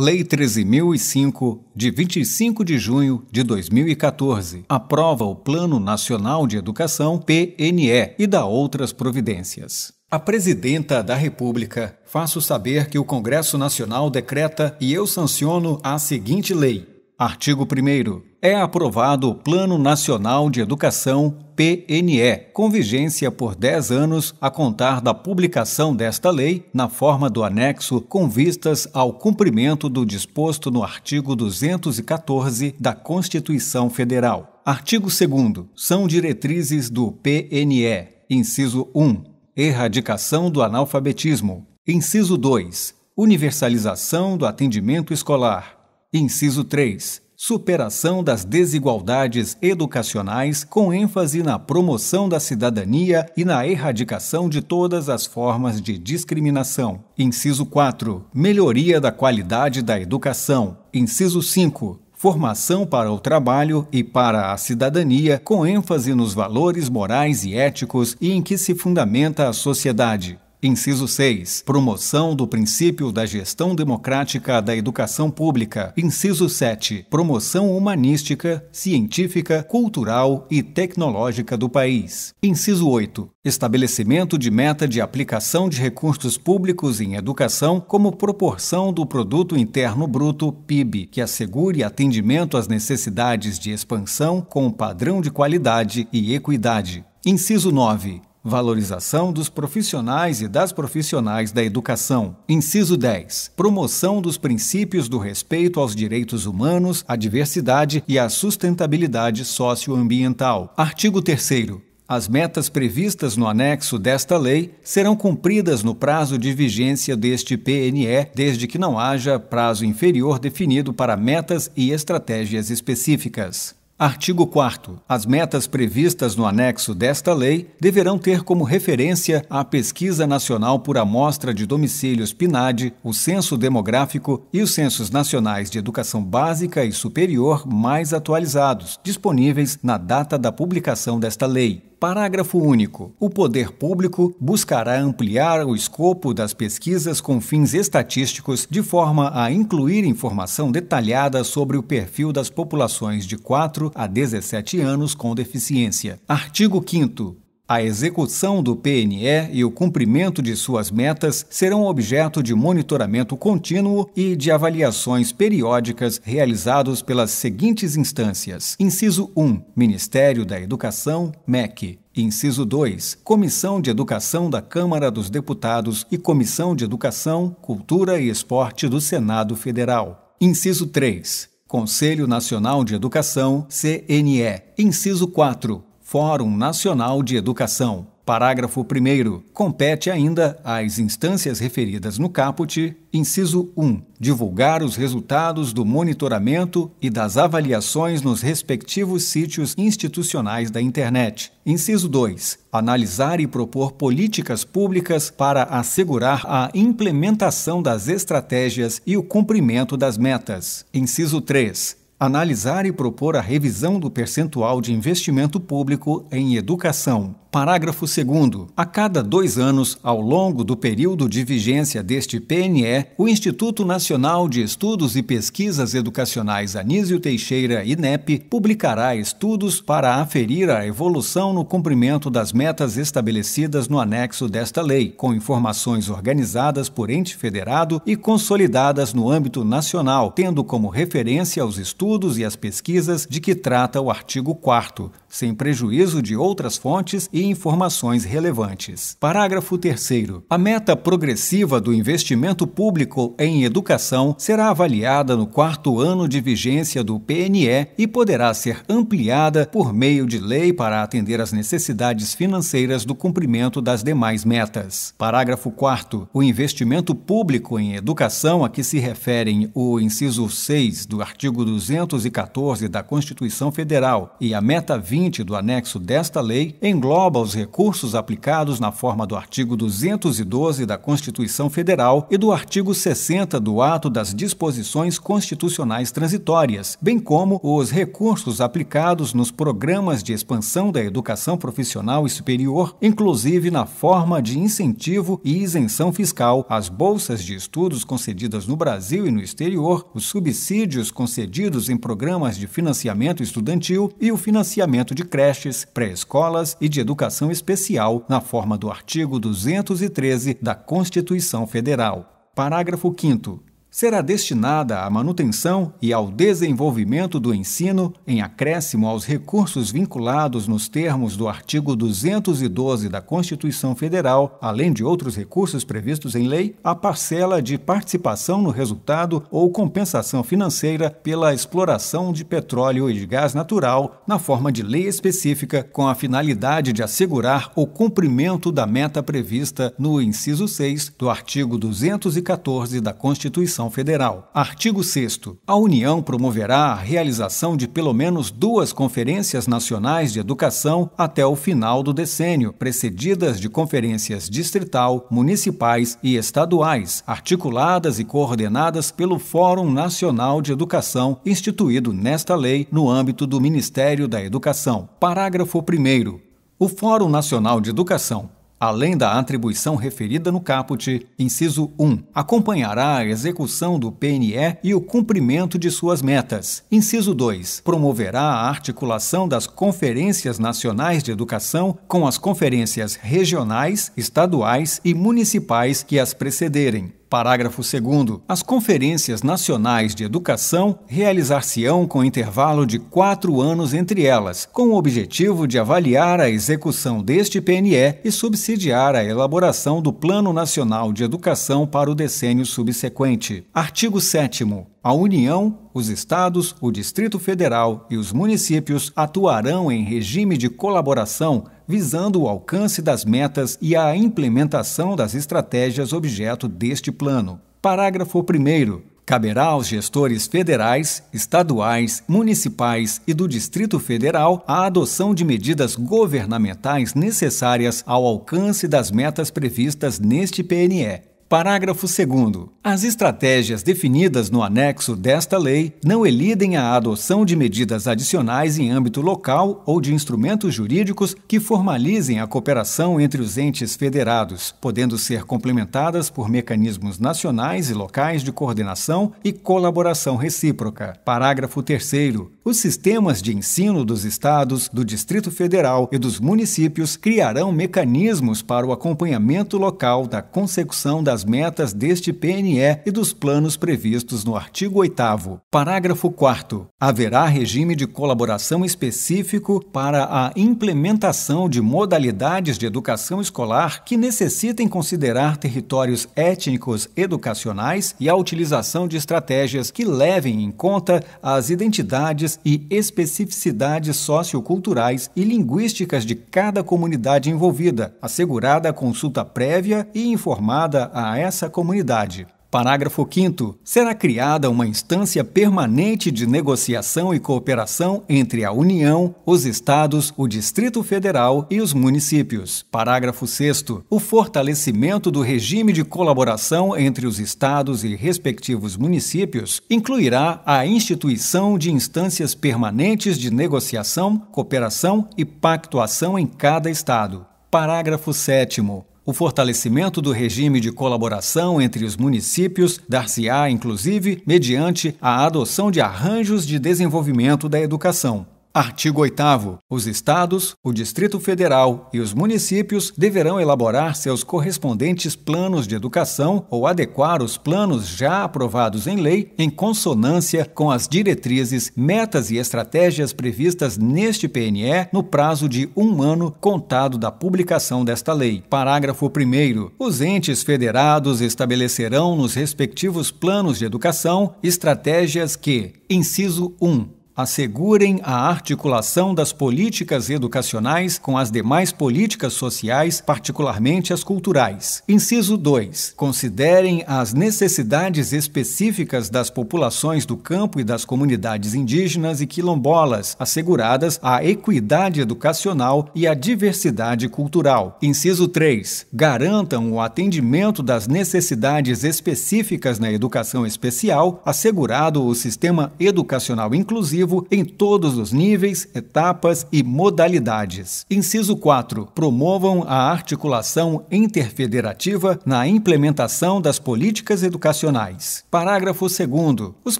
Lei 13.005, de 25 de junho de 2014, aprova o Plano Nacional de Educação, PNE, e dá outras providências. A Presidenta da República, faço saber que o Congresso Nacional decreta e eu sanciono a seguinte lei. Artigo 1º. É aprovado o Plano Nacional de Educação, PNE, com vigência por 10 anos a contar da publicação desta lei, na forma do anexo, com vistas ao cumprimento do disposto no artigo 214 da Constituição Federal. Artigo 2º. São diretrizes do PNE. Inciso 1. Erradicação do analfabetismo. Inciso 2. Universalização do atendimento escolar. Inciso 3. Superação das desigualdades educacionais com ênfase na promoção da cidadania e na erradicação de todas as formas de discriminação. Inciso 4. Melhoria da qualidade da educação. Inciso 5. Formação para o trabalho e para a cidadania com ênfase nos valores morais e éticos e em que se fundamenta a sociedade. Inciso 6. Promoção do princípio da gestão democrática da educação pública. Inciso 7. Promoção humanística, científica, cultural e tecnológica do país. Inciso 8. Estabelecimento de meta de aplicação de recursos públicos em educação como proporção do Produto Interno Bruto, PIB, que assegure atendimento às necessidades de expansão com padrão de qualidade e equidade. Inciso 9. Valorização dos profissionais e das profissionais da educação. Inciso 10. Promoção dos princípios do respeito aos direitos humanos, à diversidade e à sustentabilidade socioambiental. Artigo 3º. As metas previstas no anexo desta lei serão cumpridas no prazo de vigência deste PNE, desde que não haja prazo inferior definido para metas e estratégias específicas. Artigo 4º. As metas previstas no anexo desta lei deverão ter como referência a Pesquisa Nacional por Amostra de Domicílios PNAD, o Censo Demográfico e os Censos Nacionais de Educação Básica e Superior mais atualizados, disponíveis na data da publicação desta lei. Parágrafo único. O poder público buscará ampliar o escopo das pesquisas com fins estatísticos de forma a incluir informação detalhada sobre o perfil das populações de 4 a 17 anos com deficiência. Artigo 5º. A execução do PNE e o cumprimento de suas metas serão objeto de monitoramento contínuo e de avaliações periódicas realizados pelas seguintes instâncias. Inciso 1. Ministério da Educação, MEC. Inciso 2. Comissão de Educação da Câmara dos Deputados e Comissão de Educação, Cultura e Esporte do Senado Federal. Inciso 3. Conselho Nacional de Educação, CNE. Inciso 4. Fórum Nacional de Educação. Parágrafo 1º. Compete ainda às instâncias referidas no caput, inciso 1, divulgar os resultados do monitoramento e das avaliações nos respectivos sítios institucionais da internet. Inciso 2, analisar e propor políticas públicas para assegurar a implementação das estratégias e o cumprimento das metas. Inciso 3, analisar e propor a revisão do percentual de investimento público em educação. Parágrafo 2º. A cada 2 anos, ao longo do período de vigência deste PNE, o Instituto Nacional de Estudos e Pesquisas Educacionais Anísio Teixeira, INEP, publicará estudos para aferir a evolução no cumprimento das metas estabelecidas no anexo desta lei, com informações organizadas por ente federado e consolidadas no âmbito nacional, tendo como referência os estudos e as pesquisas de que trata o artigo 4º, sem prejuízo de outras fontes e informações relevantes. Parágrafo 3º. A meta progressiva do investimento público em educação será avaliada no 4º ano de vigência do PNE e poderá ser ampliada por meio de lei para atender às necessidades financeiras do cumprimento das demais metas. Parágrafo 4º. O investimento público em educação a que se referem o inciso 6 do artigo 214 da Constituição Federal e a meta 20 20 do anexo desta lei engloba os recursos aplicados na forma do artigo 212 da Constituição Federal e do artigo 60 do Ato das Disposições Constitucionais Transitórias, bem como os recursos aplicados nos programas de expansão da educação profissional e superior, inclusive na forma de incentivo e isenção fiscal, as bolsas de estudos concedidas no Brasil e no exterior, os subsídios concedidos em programas de financiamento estudantil e o financiamento de creches, pré-escolas e de educação especial na forma do artigo 213 da Constituição Federal. Parágrafo 5º. Será destinada à manutenção e ao desenvolvimento do ensino, em acréscimo aos recursos vinculados nos termos do artigo 212 da Constituição Federal, além de outros recursos previstos em lei, a parcela de participação no resultado ou compensação financeira pela exploração de petróleo e de gás natural, na forma de lei específica, com a finalidade de assegurar o cumprimento da meta prevista no inciso 6 do artigo 214 da Constituição Federal. Artigo 6º. A União promoverá a realização de pelo menos 2 conferências nacionais de educação até o final do decênio, precedidas de conferências distrital, municipais e estaduais, articuladas e coordenadas pelo Fórum Nacional de Educação, instituído nesta lei no âmbito do Ministério da Educação. Parágrafo 1º. O Fórum Nacional de Educação, além da atribuição referida no caput, inciso 1, acompanhará a execução do PNE e o cumprimento de suas metas. Inciso 2, promoverá a articulação das conferências nacionais de educação com as conferências regionais, estaduais e municipais que as precederem. Parágrafo 2º. As conferências nacionais de educação realizar-se-ão com intervalo de 4 anos entre elas, com o objetivo de avaliar a execução deste PNE e subsidiar a elaboração do Plano Nacional de Educação para o decênio subsequente. Artigo 7º. A União, os Estados, o Distrito Federal e os municípios atuarão em regime de colaboração visando o alcance das metas e a implementação das estratégias objeto deste plano. Parágrafo 1º. Caberá aos gestores federais, estaduais, municipais e do Distrito Federal a adoção de medidas governamentais necessárias ao alcance das metas previstas neste PNE. Parágrafo 2º. As estratégias definidas no anexo desta lei não elidem a adoção de medidas adicionais em âmbito local ou de instrumentos jurídicos que formalizem a cooperação entre os entes federados, podendo ser complementadas por mecanismos nacionais e locais de coordenação e colaboração recíproca. Parágrafo 3º. Os sistemas de ensino dos estados, do Distrito Federal e dos municípios criarão mecanismos para o acompanhamento local da consecução das metas deste PNE e dos planos previstos no artigo 8º. Parágrafo 4º. Haverá regime de colaboração específico para a implementação de modalidades de educação escolar que necessitem considerar territórios étnicos educacionais e a utilização de estratégias que levem em conta as identidades e especificidades socioculturais e linguísticas de cada comunidade envolvida, assegurada a consulta prévia e informada a essa comunidade. Parágrafo 5º. Será criada uma instância permanente de negociação e cooperação entre a União, os Estados, o Distrito Federal e os municípios. Parágrafo 6º. O fortalecimento do regime de colaboração entre os Estados e respectivos municípios incluirá a instituição de instâncias permanentes de negociação, cooperação e pactuação em cada Estado. Parágrafo 7º. O fortalecimento do regime de colaboração entre os municípios dar-se-á, inclusive, mediante a adoção de arranjos de desenvolvimento da educação. Artigo 8º. Os Estados, o Distrito Federal e os municípios deverão elaborar seus correspondentes planos de educação ou adequar os planos já aprovados em lei em consonância com as diretrizes, metas e estratégias previstas neste PNE no prazo de 1 ano contado da publicação desta lei. Parágrafo 1º. Os entes federados estabelecerão nos respectivos planos de educação estratégias que, inciso 1, assegurem a articulação das políticas educacionais com as demais políticas sociais, particularmente as culturais. Inciso 2. Considerem as necessidades específicas das populações do campo e das comunidades indígenas e quilombolas, asseguradas a equidade educacional e a diversidade cultural. Inciso 3. Garantam o atendimento das necessidades específicas na educação especial, assegurado o sistema educacional inclusivo em todos os níveis, etapas e modalidades. Inciso 4. Promovam a articulação interfederativa na implementação das políticas educacionais. Parágrafo 2º. Os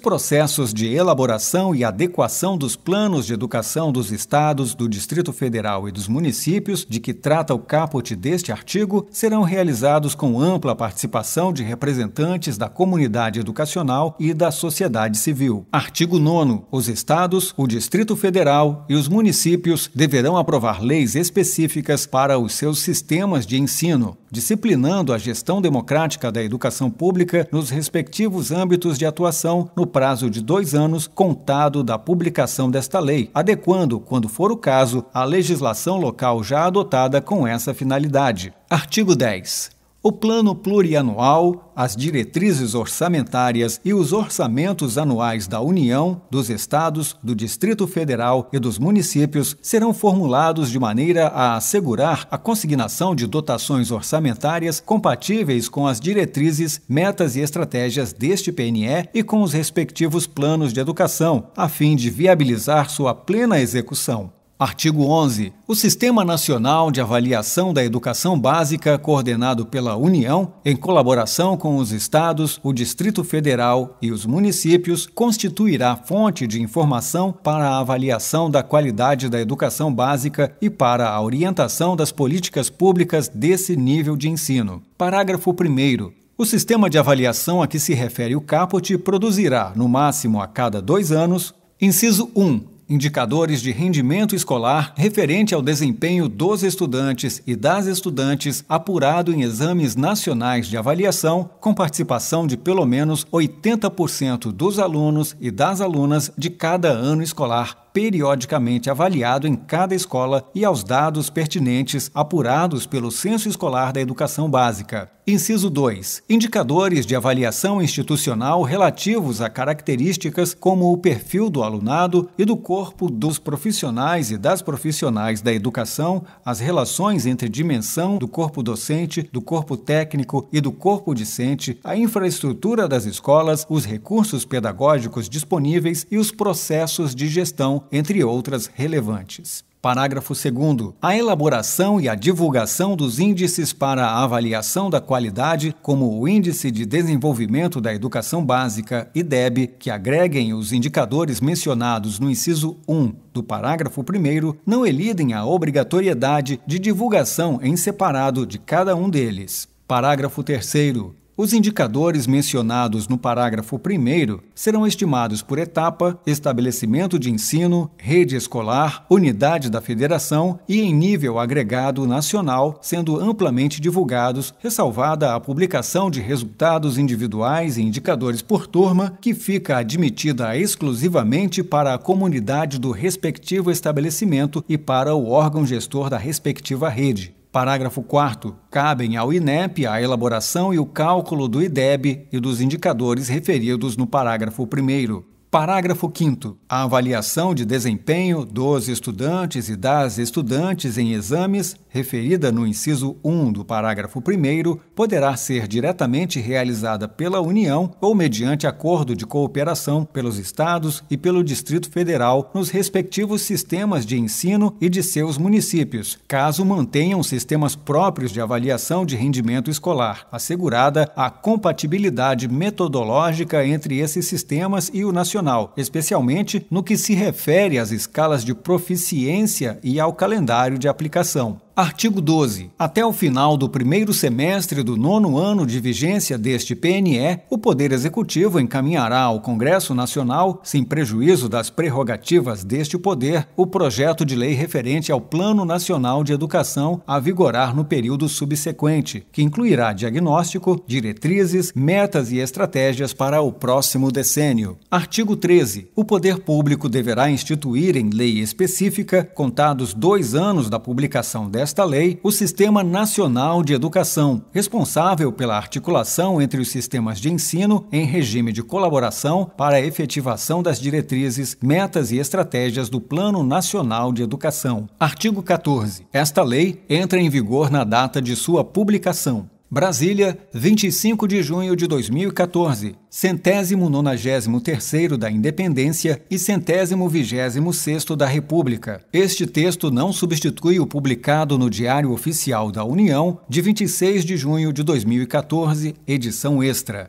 processos de elaboração e adequação dos planos de educação dos estados, do Distrito Federal e dos municípios, de que trata o caput deste artigo, serão realizados com ampla participação de representantes da comunidade educacional e da sociedade civil. Artigo 9º. Os estados, o Distrito Federal e os municípios deverão aprovar leis específicas para os seus sistemas de ensino, disciplinando a gestão democrática da educação pública nos respectivos âmbitos de atuação no prazo de 2 anos contado da publicação desta lei, adequando, quando for o caso, a legislação local já adotada com essa finalidade. Artigo 10. O Plano Plurianual, as diretrizes orçamentárias e os orçamentos anuais da União, dos Estados, do Distrito Federal e dos municípios serão formulados de maneira a assegurar a consignação de dotações orçamentárias compatíveis com as diretrizes, metas e estratégias deste PNE e com os respectivos planos de educação, a fim de viabilizar sua plena execução. Artigo 11. O Sistema Nacional de Avaliação da Educação Básica, coordenado pela União, em colaboração com os Estados, o Distrito Federal e os municípios, constituirá fonte de informação para a avaliação da qualidade da educação básica e para a orientação das políticas públicas desse nível de ensino. Parágrafo 1º. O sistema de avaliação a que se refere o caput produzirá, no máximo a cada 2 anos, inciso 1. Indicadores de rendimento escolar referente ao desempenho dos estudantes e das estudantes apurado em exames nacionais de avaliação, com participação de pelo menos 80% dos alunos e das alunas de cada ano escolar, periodicamente avaliado em cada escola e aos dados pertinentes apurados pelo Censo Escolar da Educação Básica. Inciso 2. Indicadores de avaliação institucional relativos a características como o perfil do alunado e do corpo dos profissionais e das profissionais da educação, as relações entre dimensão do corpo docente, do corpo técnico e do corpo discente, a infraestrutura das escolas, os recursos pedagógicos disponíveis e os processos de gestão, entre outras relevantes. Parágrafo 2º. A elaboração e a divulgação dos índices para a avaliação da qualidade, como o Índice de Desenvolvimento da Educação Básica, IDEB, que agreguem os indicadores mencionados no inciso 1 do parágrafo 1º, não elidem a obrigatoriedade de divulgação em separado de cada um deles. Parágrafo 3º. Os indicadores mencionados no parágrafo 1º serão estimados por etapa, estabelecimento de ensino, rede escolar, unidade da federação e em nível agregado nacional, sendo amplamente divulgados, ressalvada a publicação de resultados individuais e indicadores por turma, que fica admitida exclusivamente para a comunidade do respectivo estabelecimento e para o órgão gestor da respectiva rede. Parágrafo 4º. Cabem ao INEP a elaboração e o cálculo do IDEB e dos indicadores referidos no parágrafo 1º. Parágrafo 5º. A avaliação de desempenho dos estudantes e das estudantes em exames, referida no inciso 1 do parágrafo 1º, poderá ser diretamente realizada pela União ou mediante acordo de cooperação pelos Estados e pelo Distrito Federal nos respectivos sistemas de ensino e de seus municípios, caso mantenham sistemas próprios de avaliação de rendimento escolar, assegurada a compatibilidade metodológica entre esses sistemas e o nacional, especialmente no que se refere às escalas de proficiência e ao calendário de aplicação. Artigo 12. Até o final do primeiro semestre do 9º ano de vigência deste PNE, o Poder Executivo encaminhará ao Congresso Nacional, sem prejuízo das prerrogativas deste poder, o projeto de lei referente ao Plano Nacional de Educação a vigorar no período subsequente, que incluirá diagnóstico, diretrizes, metas e estratégias para o próximo decênio. Artigo 13. O poder público deverá instituir em lei específica, contados 2 anos da publicação desta lei, o Sistema Nacional de Educação, responsável pela articulação entre os sistemas de ensino em regime de colaboração para a efetivação das diretrizes, metas e estratégias do Plano Nacional de Educação. Artigo 14. Esta lei entra em vigor na data de sua publicação. Brasília, 25 de junho de 2014, 193º da Independência e 126º da República. Este texto não substitui o publicado no Diário Oficial da União, de 26 de junho de 2014, edição extra.